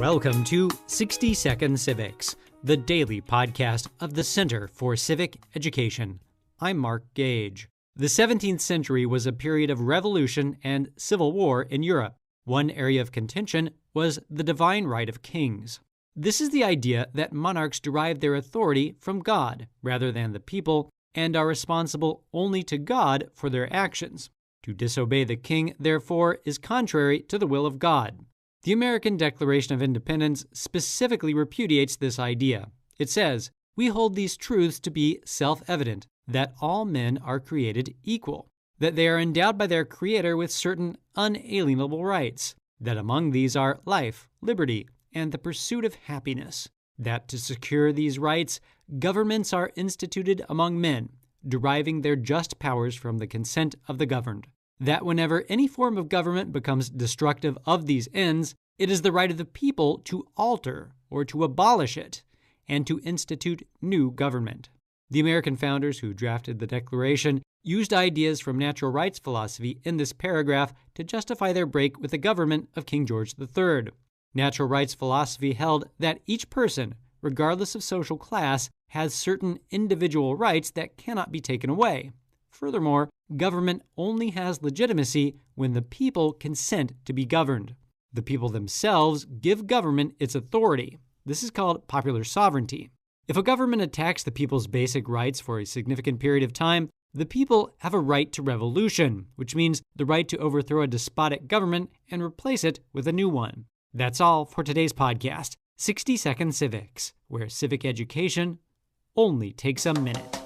Welcome to 60 Second Civics, the daily podcast of the Center for Civic Education. I'm Mark Gage. The 17th century was a period of revolution and civil war in Europe. One area of contention was the divine right of kings. This is the idea that monarchs derive their authority from God rather than the people and are responsible only to God for their actions. To disobey the king, therefore, is contrary to the will of God. The American Declaration of Independence specifically repudiates this idea. It says, "We hold these truths to be self-evident, that all men are created equal, that they are endowed by their Creator with certain unalienable rights, that among these are life, liberty, and the pursuit of happiness, that to secure these rights, governments are instituted among men, deriving their just powers from the consent of the governed, that whenever any form of government becomes destructive of these ends, it is the right of the people to alter or to abolish it, and to institute new government." The American founders who drafted the Declaration used ideas from natural rights philosophy in this paragraph to justify their break with the government of King George III. Natural rights philosophy held that each person, regardless of social class, has certain individual rights that cannot be taken away. Furthermore, government only has legitimacy when the people consent to be governed. The people themselves give government its authority. This is called popular sovereignty. If a government attacks the people's basic rights for a significant period of time, the people have a right to revolution, which means the right to overthrow a despotic government and replace it with a new one. That's all for today's podcast, 60 Second Civics, where civic education only takes a minute.